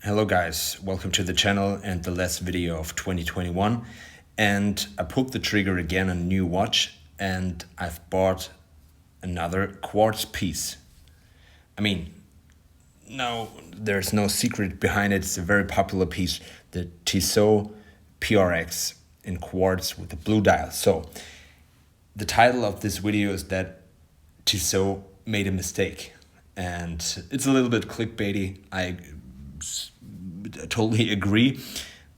Hello guys, welcome to the channel and the last video of 2021. And I pulled the trigger again on a new watch and I've bought another quartz piece. I mean, no, there's no secret behind it. It's a very popular piece, the Tissot PRX in quartz with a blue dial. So the title of this video is that Tissot made a mistake. And it's a little bit clickbaity. I totally agree,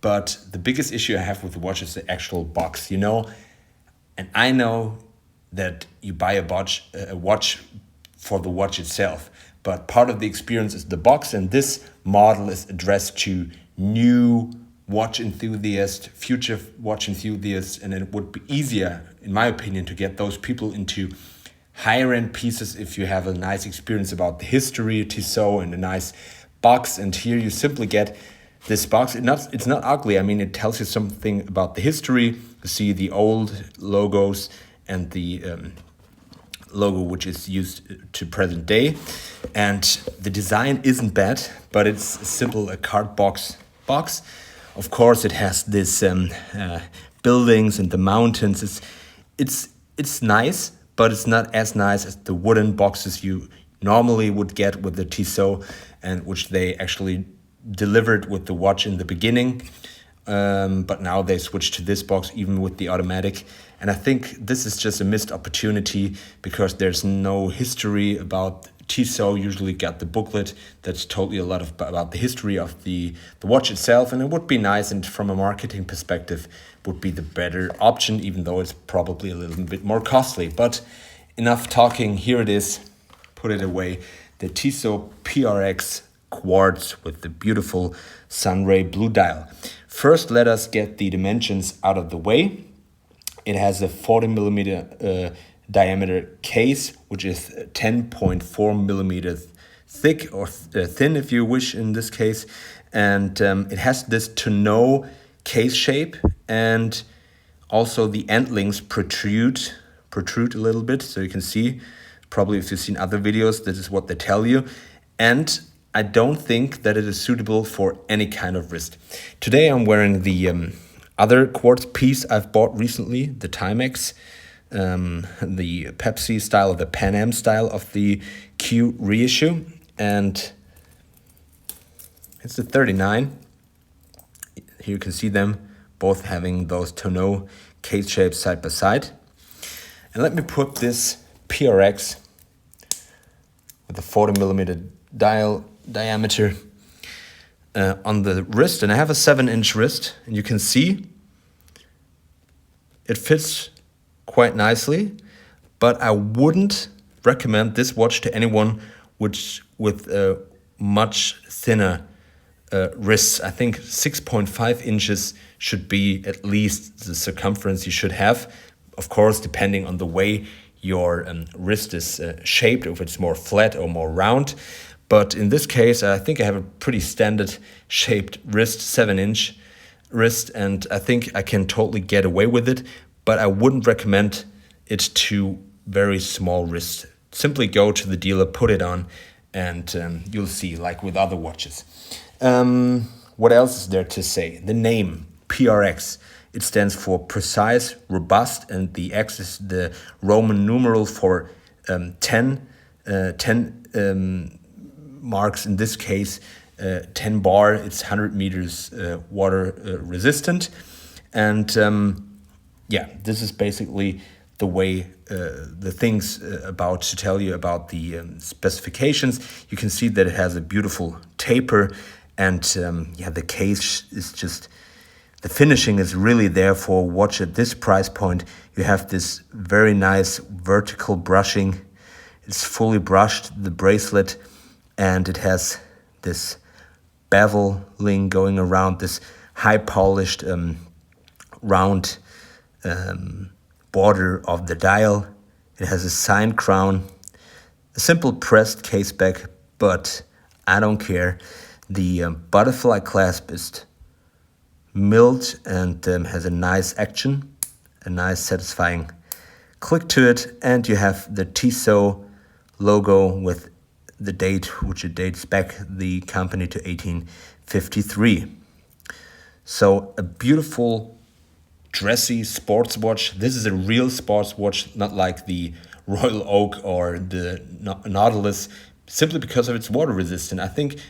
but the biggest issue I have with the watch is the actual box, and I know that you buy a watch for the watch itself, but part of the experience is the box, and this model is addressed to new watch enthusiasts, future watch enthusiasts, and it would be easier, in my opinion, to get those people into higher end pieces if you have a nice experience about the history of Tissot and a nice box. And here you simply get this box. It's not ugly. I mean, it tells you something about the history. You see the old logos and the logo which is used to present day, and the design isn't bad, but it's simple, a card box. Of course, it has this buildings and the mountains. It's nice, but it's not as nice as the wooden boxes you normally would get with the Tissot, and which they actually delivered with the watch in the beginning. But now they switched to this box, even with the automatic. And I think this is just a missed opportunity because there's no history about Tissot. Usually got the booklet that's totally a lot about the history of the watch itself. And it would be nice, and from a marketing perspective, would be the better option, even though it's probably a little bit more costly. But enough talking, here it is. Put it away, the Tissot PRX Quartz with the beautiful sunray blue dial. First, let us get the dimensions out of the way. It has a 40 millimeter diameter case, which is 10.4 millimeters thick, or thin if you wish in this case. And it has this tonneau case shape, and also the end links protrude a little bit, so you can see. Probably if you've seen other videos, this is what they tell you. And I don't think that it is suitable for any kind of wrist. Today I'm wearing the other quartz piece I've bought recently, the Timex, the Pepsi style, or the Pan Am style of the Q reissue. And it's the 39. Here you can see them both having those tonneau case shapes side by side. And let me put this PRX with a 40 millimeter diameter on the wrist, and I have a 7-inch wrist, and you can see it fits quite nicely, but I wouldn't recommend this watch to anyone with much thinner wrists. I think 6.5 inches should be at least the circumference you should have, of course, depending on the way your wrist is shaped, if it's more flat or more round. But in this case, I think I have a pretty standard shaped wrist, 7-inch wrist, and I think I can totally get away with it, but I wouldn't recommend it to very small wrists. Simply go to the dealer, put it on, and you'll see, like with other watches. What else is there to say? The name, PRX. It stands for precise, robust, and the X is the Roman numeral for 10 marks. In this case, 10 bar. It's 100 meters water resistant. And this is basically the way the things about to tell you about the specifications. You can see that it has a beautiful taper, and the case is just... The finishing is really there for a watch at this price point. You have this very nice vertical brushing. It's fully brushed, the bracelet, and it has this beveling going around this high polished round border of the dial. It has a signed crown, a simple pressed case back, but I don't care. The butterfly clasp is milled and has a nice action, a nice satisfying click to it, and you have the Tissot logo with the date, which it dates back the company to 53. So a beautiful, dressy sports watch. This is a real sports watch, not like the Royal Oak or the Nautilus, simply because of its water resistance. I think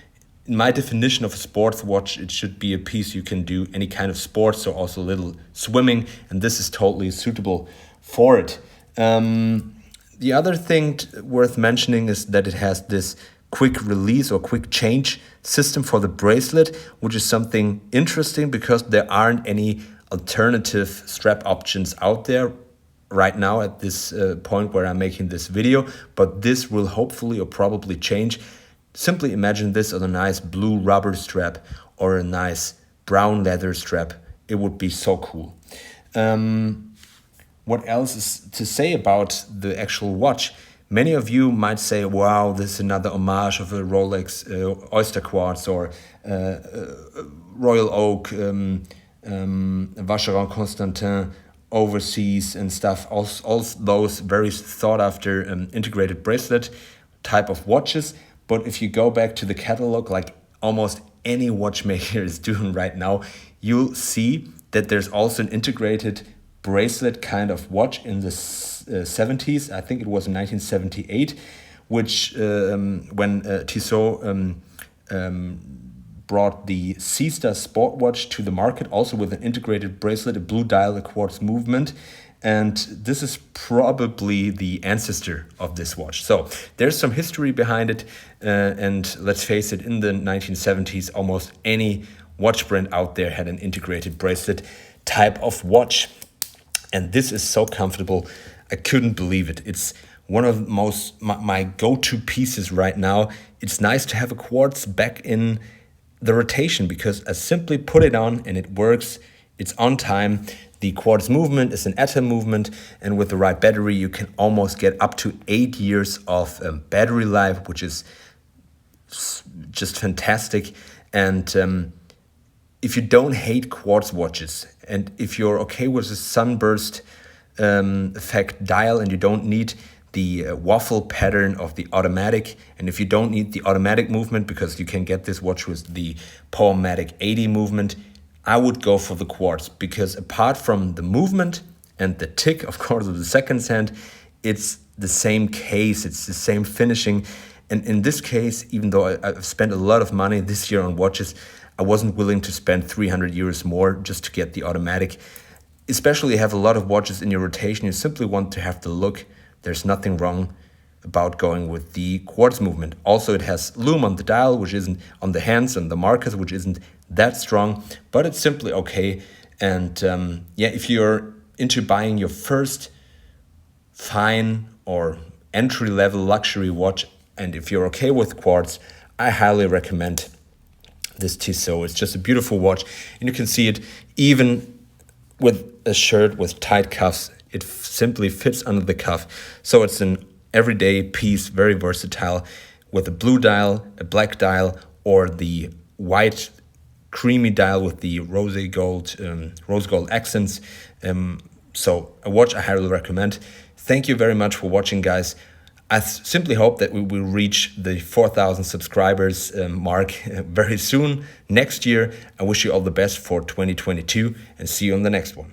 in my definition of a sports watch, it should be a piece you can do any kind of sports, so also a little swimming, and this is totally suitable for it. The other thing worth mentioning is that it has this quick release or quick change system for the bracelet, which is something interesting because there aren't any alternative strap options out there right now at this point where I'm making this video, but this will hopefully or probably change. Simply imagine this as a nice blue rubber strap or a nice brown leather strap. It would be so cool. What else is to say about the actual watch? Many of you might say, wow, this is another homage of a Rolex Oyster Quartz or Royal Oak, Vacheron Constantin, overseas and stuff. All those very sought after integrated bracelet type of watches. But if you go back to the catalog, like almost any watchmaker is doing right now, you'll see that there's also an integrated bracelet kind of watch in the 70s. I think it was in 1978, which when Tissot brought the Seastar Sport watch to the market, also with an integrated bracelet, a blue dial, a quartz movement. And this is probably the ancestor of this watch. So there's some history behind it. And let's face it, in the 1970s, almost any watch brand out there had an integrated bracelet type of watch. And this is so comfortable. I couldn't believe it. It's one of my go-to pieces right now. It's nice to have a quartz back in the rotation because I simply put it on and it works. It's on time. The quartz movement is an atom movement, and with the right battery, you can almost get up to 8 years of battery life, which is just fantastic. And if you don't hate quartz watches, and if you're okay with the sunburst effect dial, and you don't need the waffle pattern of the automatic, and if you don't need the automatic movement because you can get this watch with the Powermatic 80 movement, I would go for the quartz, because apart from the movement and the tick, of course, of the seconds hand, it's the same case, it's the same finishing. And in this case, even though I've spent a lot of money this year on watches, I wasn't willing to spend 300 euros more just to get the automatic. Especially have a lot of watches in your rotation, you simply want to have the look. There's nothing wrong about going with the quartz movement. Also, it has lume on the dial, which isn't on the hands, and the markers, which isn't that strong, but it's simply okay. And yeah, if you're into buying your first fine or entry-level luxury watch, and if you're okay with quartz, I highly recommend this Tissot. It's just a beautiful watch, and you can see it even with a shirt with tight cuffs. It simply fits under the cuff. So it's an everyday piece, very versatile, with a blue dial, a black dial, or the white creamy dial with the rose gold accents. So a watch I highly recommend. Thank you very much for watching, guys. I simply hope that we will reach the 4,000 subscribers mark very soon next year. I wish you all the best for 2022 and see you on the next one.